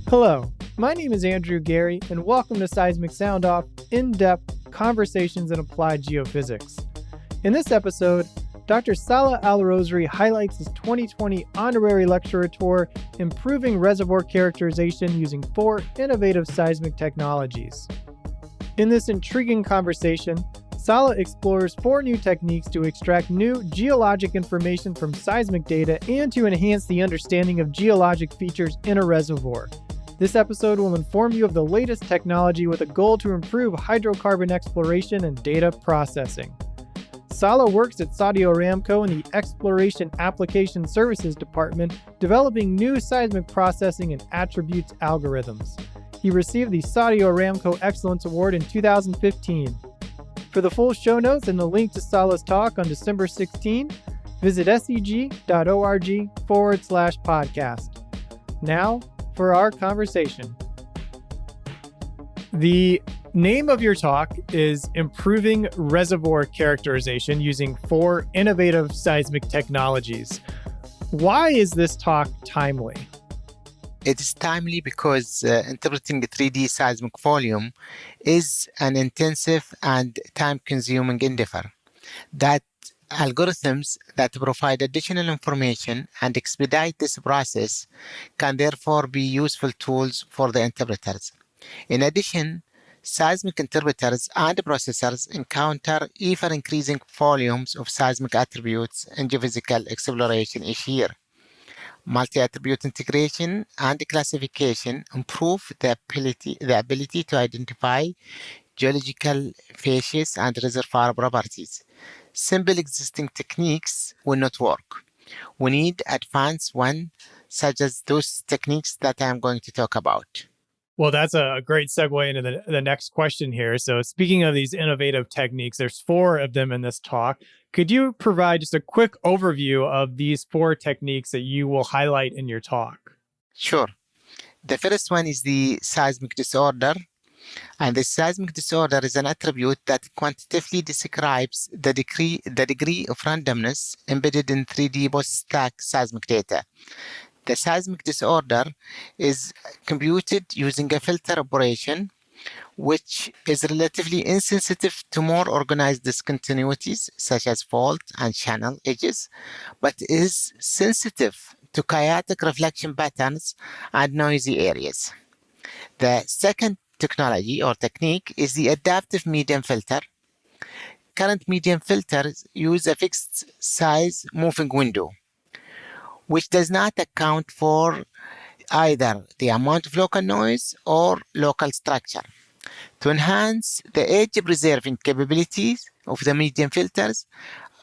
Hello, my name is Andrew Gary, and welcome to Seismic Sound Off, in-depth conversations in applied geophysics. In this episode, Dr. Saleh A highlights his 2020 Honorary Lecturer tour, Improving Reservoir Characterization Using 4 Innovative Seismic Technologies. In this intriguing conversation, Saleh explores 4 new techniques to extract new geologic information from seismic data and to enhance the understanding of geologic features in a reservoir. This episode will inform you of the latest technology with a goal to improve hydrocarbon exploration and data processing. Saleh works at Saudi Aramco in the Exploration Application Services Department, developing new seismic processing and attributes algorithms. He received the Saudi Aramco Excellence Award in 2015. For the full show notes and the link to Saleh's talk on December 16, visit seg.org/podcast. Now, for our conversation. The name of your talk is Improving Reservoir Characterization Using 4 Innovative Seismic Technologies. Why is this talk timely? It is timely because interpreting a 3D seismic volume is an intensive and time-consuming endeavor. That algorithms that provide additional information and expedite this process can therefore be useful tools for the interpreters. In addition, seismic interpreters and processors encounter ever-increasing volumes of seismic attributes in geophysical exploration each year. Multi-attribute integration and classification improve the ability to identify geological features and reservoir properties. Simple existing techniques will not work. We need advanced ones, such as those techniques that I'm going to talk about. Well, that's a great segue into the next question here. So speaking of these innovative techniques, there's 4 of them in this talk. Could you provide just a quick overview of these 4 techniques that you will highlight in your talk? Sure. The first one is the seismic disorder. And the seismic disorder is an attribute that quantitatively describes the degree of randomness embedded in 3D post-stack seismic data. The seismic disorder is computed using a filter operation, which is relatively insensitive to more organized discontinuities, such as fault and channel edges, but is sensitive to chaotic reflection patterns and noisy areas. The second technology or technique is the adaptive medium filter. Current medium filters use a fixed size moving window, which does not account for either the amount of local noise or local structure. To enhance the edge preserving capabilities of the medium filters,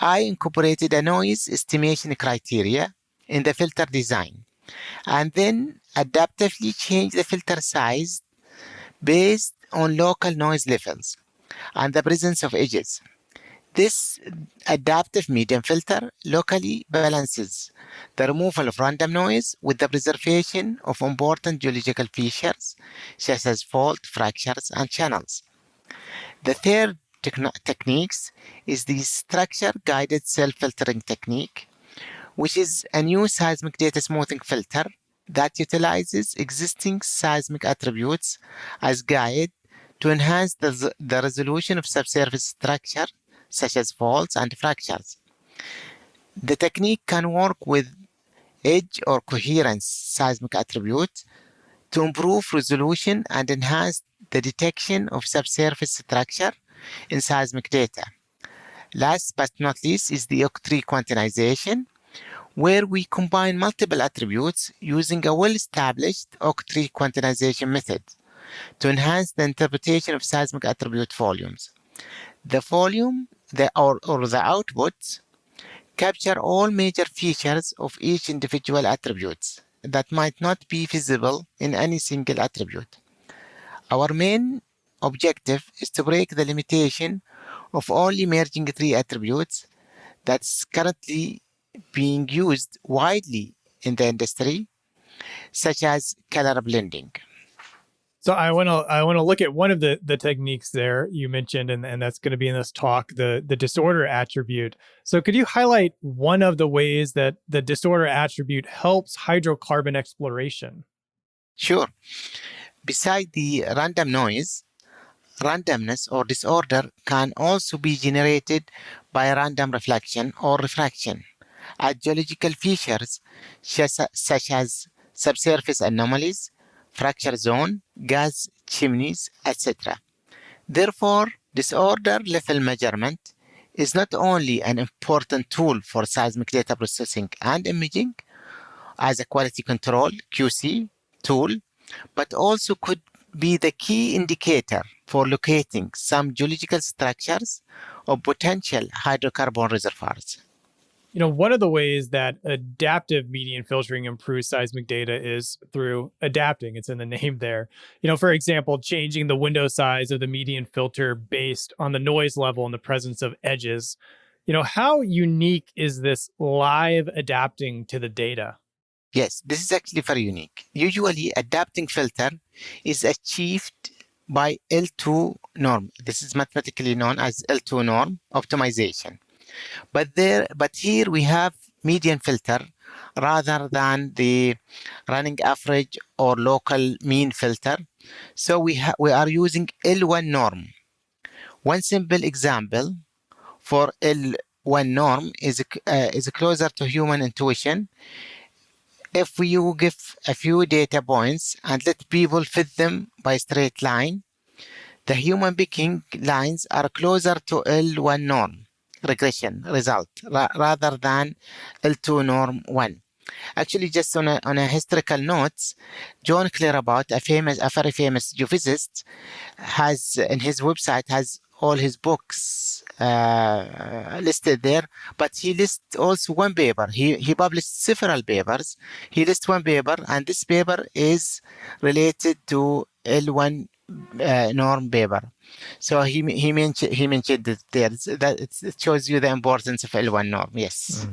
I incorporated a noise estimation criteria in the filter design, and then adaptively changed the filter size based on local noise levels and the presence of edges. This adaptive medium filter locally balances the removal of random noise with the preservation of important geological features, such as fault, fractures, and channels. The third technique is the structure-guided self-filtering technique, which is a new seismic data smoothing filter that utilizes existing seismic attributes as guide to enhance the resolution of subsurface structure, such as faults and fractures. The technique can work with edge or coherence seismic attributes to improve resolution and enhance the detection of subsurface structure in seismic data. Last but not least is the octree quantization, where we combine multiple attributes using a well-established octree quantization method to enhance the interpretation of seismic attribute volumes. The volume or the outputs capture all major features of each individual attribute that might not be visible in any single attribute. Our main objective is to break the limitation of all emerging 3 attributes that's currently being used widely in the industry, such as color blending. So I want to look at one of the techniques there you mentioned, and that's going to be in this talk, the disorder attribute. So could you highlight one of the ways that the disorder attribute helps hydrocarbon exploration? Sure. Beside the random noise, randomness or disorder can also be generated by random reflection or refraction at geological features such as subsurface anomalies, fracture zone, gas chimneys, etc. Therefore, disorder level measurement is not only an important tool for seismic data processing and imaging as a quality control (QC) tool, but also could be the key indicator for locating some geological structures or potential hydrocarbon reservoirs. One of the ways that adaptive median filtering improves seismic data is through adapting. It's in the name there. For example, changing the window size of the median filter based on the noise level and the presence of edges. How unique is this live adapting to the data? Yes, this is actually very unique. Usually, adapting filter is achieved by L2 norm. This is mathematically known as L2 norm optimization. But here we have median filter rather than the running average or local mean filter. So we are using L1 norm. One simple example for L1 norm is closer to human intuition. If you give a few data points and let people fit them by straight line, the human picking lines are closer to L1 norm regression result rather than L2 norm 1. Actually, just on a historical note, John Clairabout, a very famous geophysicist, has in his website has all his books listed there, but he lists also one paper. He published several papers. He lists one paper, and this paper is related to L1 norm paper. So he mentioned it there. It shows you the importance of L1 norm. Yes.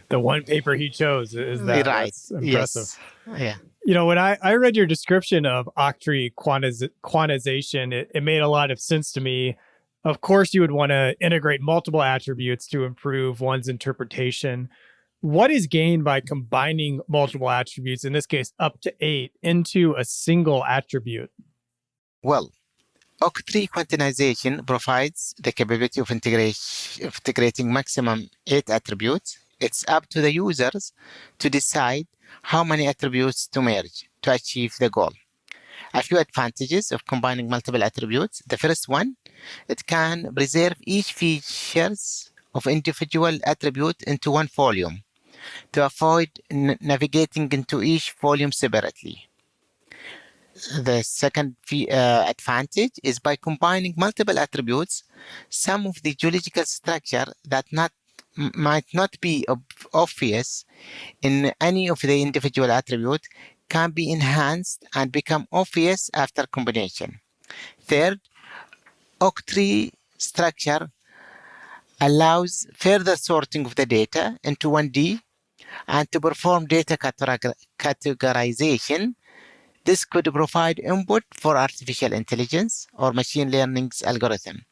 The one paper he chose is that. Right. That's impressive. Yes. Yeah. When I read your description of octree quantization, it made a lot of sense to me. Of course, you would want to integrate multiple attributes to improve one's interpretation. What is gained by combining multiple attributes, in this case up to 8, into a single attribute? Well, octree quantization provides the capability of integrating maximum 8 attributes. It's up to the users to decide how many attributes to merge to achieve the goal. A few advantages of combining multiple attributes. The first one, it can preserve each features of individual attribute into one volume to avoid navigating into each volume separately. The second advantage is by combining multiple attributes, some of the geological structure that might not be obvious in any of the individual attributes can be enhanced and become obvious after combination. Third, octree structure allows further sorting of the data into 1D and to perform data categorization. This could provide input for artificial intelligence or machine learning's algorithm.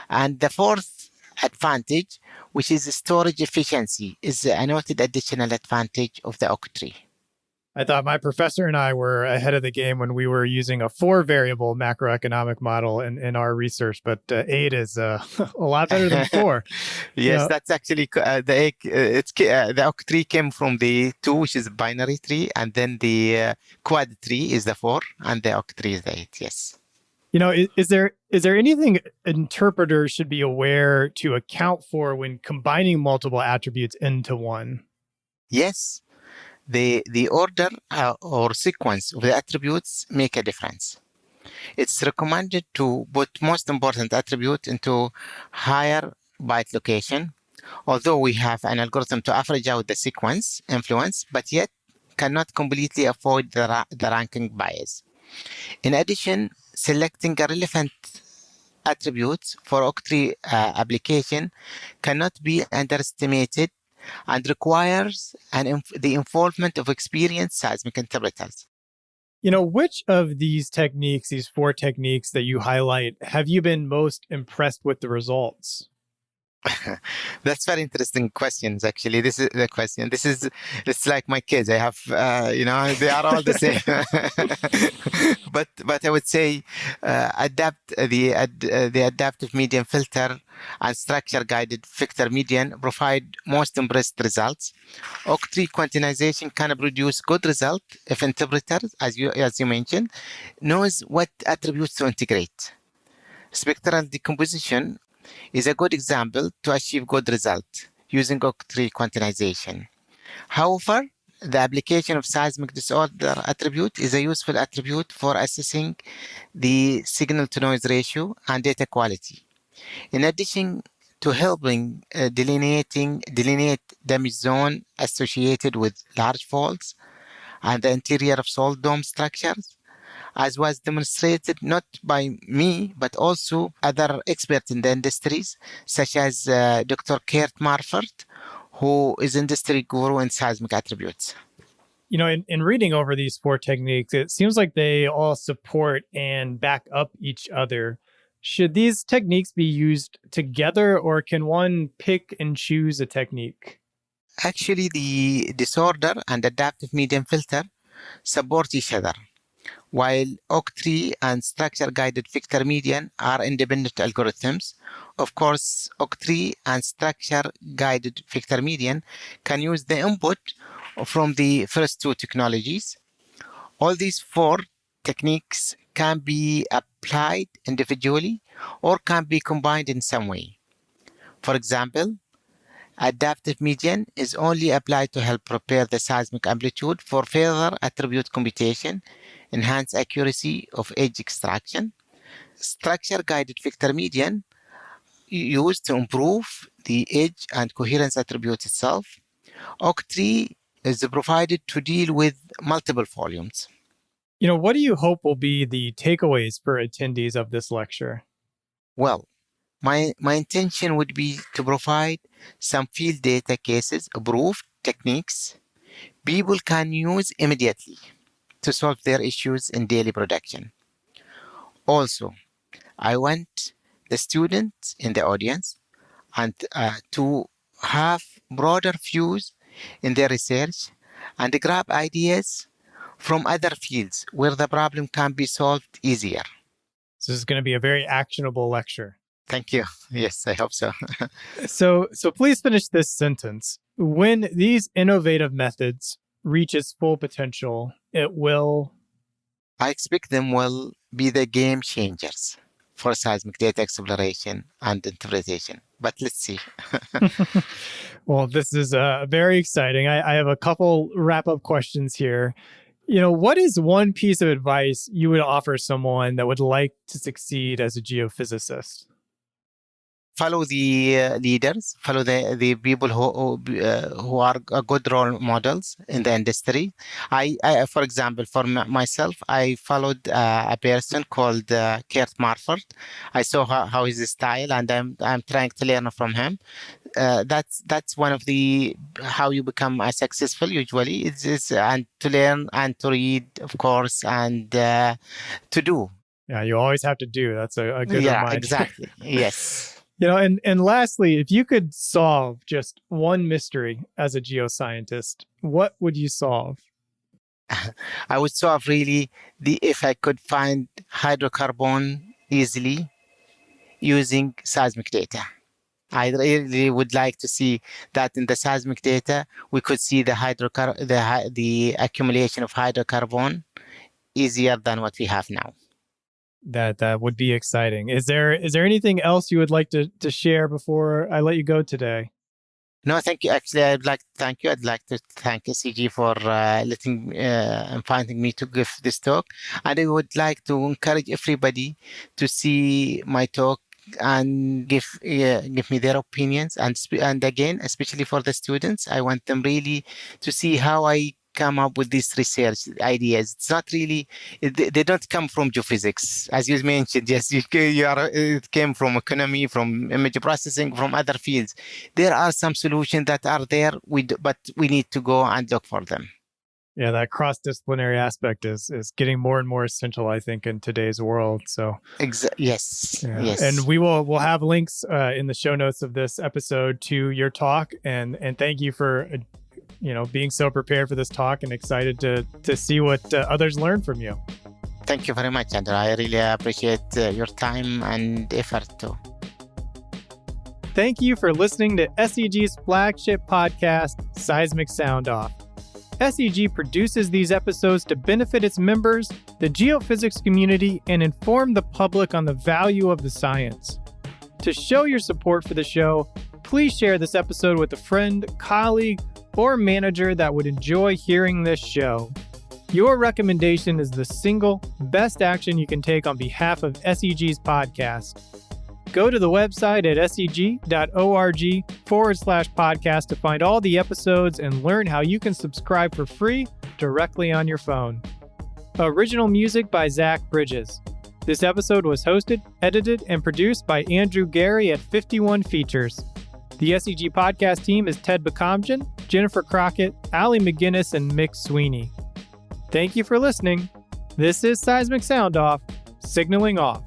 And the fourth advantage, which is storage efficiency, is a noted additional advantage of the octree. I thought my professor and I were ahead of the game when we were using a 4-variable macroeconomic model in our research, but 8 is a lot better than 4. Yes, that's actually the octree came from the 2, which is binary tree, and then the quad tree is the 4, and the octree is the 8. Yes. Is there anything interpreters should be aware to account for when combining multiple attributes into one? Yes. The order or sequence of the attributes make a difference. It's recommended to put most important attribute into higher byte location, although we have an algorithm to average out the sequence influence, but yet cannot completely avoid the ranking bias. In addition, selecting a relevant attributes for octree application cannot be underestimated and requires the involvement of experienced seismic interpreters. Which of these techniques, these 4 techniques that you highlight, have you been most impressed with the results? That's very interesting questions. Actually, this is the question. It's like my kids. I have, they are all the same. but I would say, the adaptive median filter and structure guided vector median provide most impressed results. Octree quantization can produce good result if interpreters, as you mentioned, knows what attributes to integrate. Spectral decomposition is a good example to achieve good result using octree quantization. However, the application of seismic disorder attribute is a useful attribute for assessing the signal-to-noise ratio and data quality. In addition to helping delineate damage zone associated with large faults and the interior of salt dome structures, as was demonstrated not by me, but also other experts in the industries, such as Dr. Kurt Marford, who is industry guru in seismic attributes. In reading over these 4 techniques, it seems like they all support and back up each other. Should these techniques be used together, or can one pick and choose a technique? Actually, the disorder and adaptive median filter support each other, while octree and structure-guided vector median are independent algorithms. Of course, octree and structure-guided vector median can use the input from the first 2 technologies. All these 4 techniques can be applied individually or can be combined in some way. For example, adaptive median is only applied to help prepare the seismic amplitude for further attribute computation, enhance accuracy of edge extraction. Structure-guided vector median used to improve the edge and coherence attribute itself. Octree is provided to deal with multiple volumes. What do you hope will be the takeaways for attendees of this lecture? Well, my intention would be to provide some field data cases, approved techniques people can use immediately to solve their issues in daily production. Also, I want the students in the audience and to have broader views in their research and grab ideas from other fields where the problem can be solved easier. So this is going to be a very actionable lecture. Thank you. Yes, I hope so. So please finish this sentence. When these innovative methods reach its full potential, I expect them will be the game changers for seismic data exploration and interpretation. But let's see. Well, this is very exciting. I have a couple wrap-up questions here. What is one piece of advice you would offer someone that would like to succeed as a geophysicist? Follow the leaders, follow the people who are good role models in the industry. I for example, for myself, I followed a person called Kurt Marford. I saw how his style, and I'm trying to learn from him. That's one of the how you become successful. Usually, it's and to learn and to read, of course, and to do. Yeah, you always have to do. That's a good reminder. Yeah, exactly. Yes. And lastly, if you could solve just one mystery as a geoscientist, what would you solve? I would solve really if I could find hydrocarbon easily using seismic data. I really would like to see that in the seismic data, we could see the accumulation of hydrocarbon easier than what we have now. That would be exciting. Is there anything else you would like to share before I let you go today? No, thank you. Actually, I'd like to thank you. I'd like to thank SCG for inviting me to give this talk. And I would like to encourage everybody to see my talk and give me their opinions. And again, especially for the students, I want them really to see how I come up with these research ideas. It's not really, they don't come from geophysics. As you mentioned, yes, it came from economy, from image processing, from other fields. There are some solutions that are there, but we need to go and look for them. Yeah, that cross-disciplinary aspect is getting more and more essential, I think, in today's world. So Yes, yeah. yes. And we'll have links in the show notes of this episode to your talk. And thank you for being so prepared for this talk and excited to see what others learn from you. Thank you very much, Andrew. I really appreciate your time and effort too. Thank you for listening to SEG's flagship podcast, Seismic Sound Off. SEG produces these episodes to benefit its members, the geophysics community, and inform the public on the value of the science. To show your support for the show, please share this episode with a friend, colleague, or manager that would enjoy hearing this show. Your recommendation is the single best action you can take on behalf of SEG's podcast. Go to the website at seg.org/podcast to find all the episodes and learn how you can subscribe for free directly on your phone. Original music by Zach Bridges. This episode was hosted, edited, and produced by Andrew Gary at 51 Features. The SEG podcast team is Ted Bakamjian, Jennifer Crockett, Allie McGinnis, and Mick Sweeney. Thank you for listening. This is Seismic Sound Off, signaling off.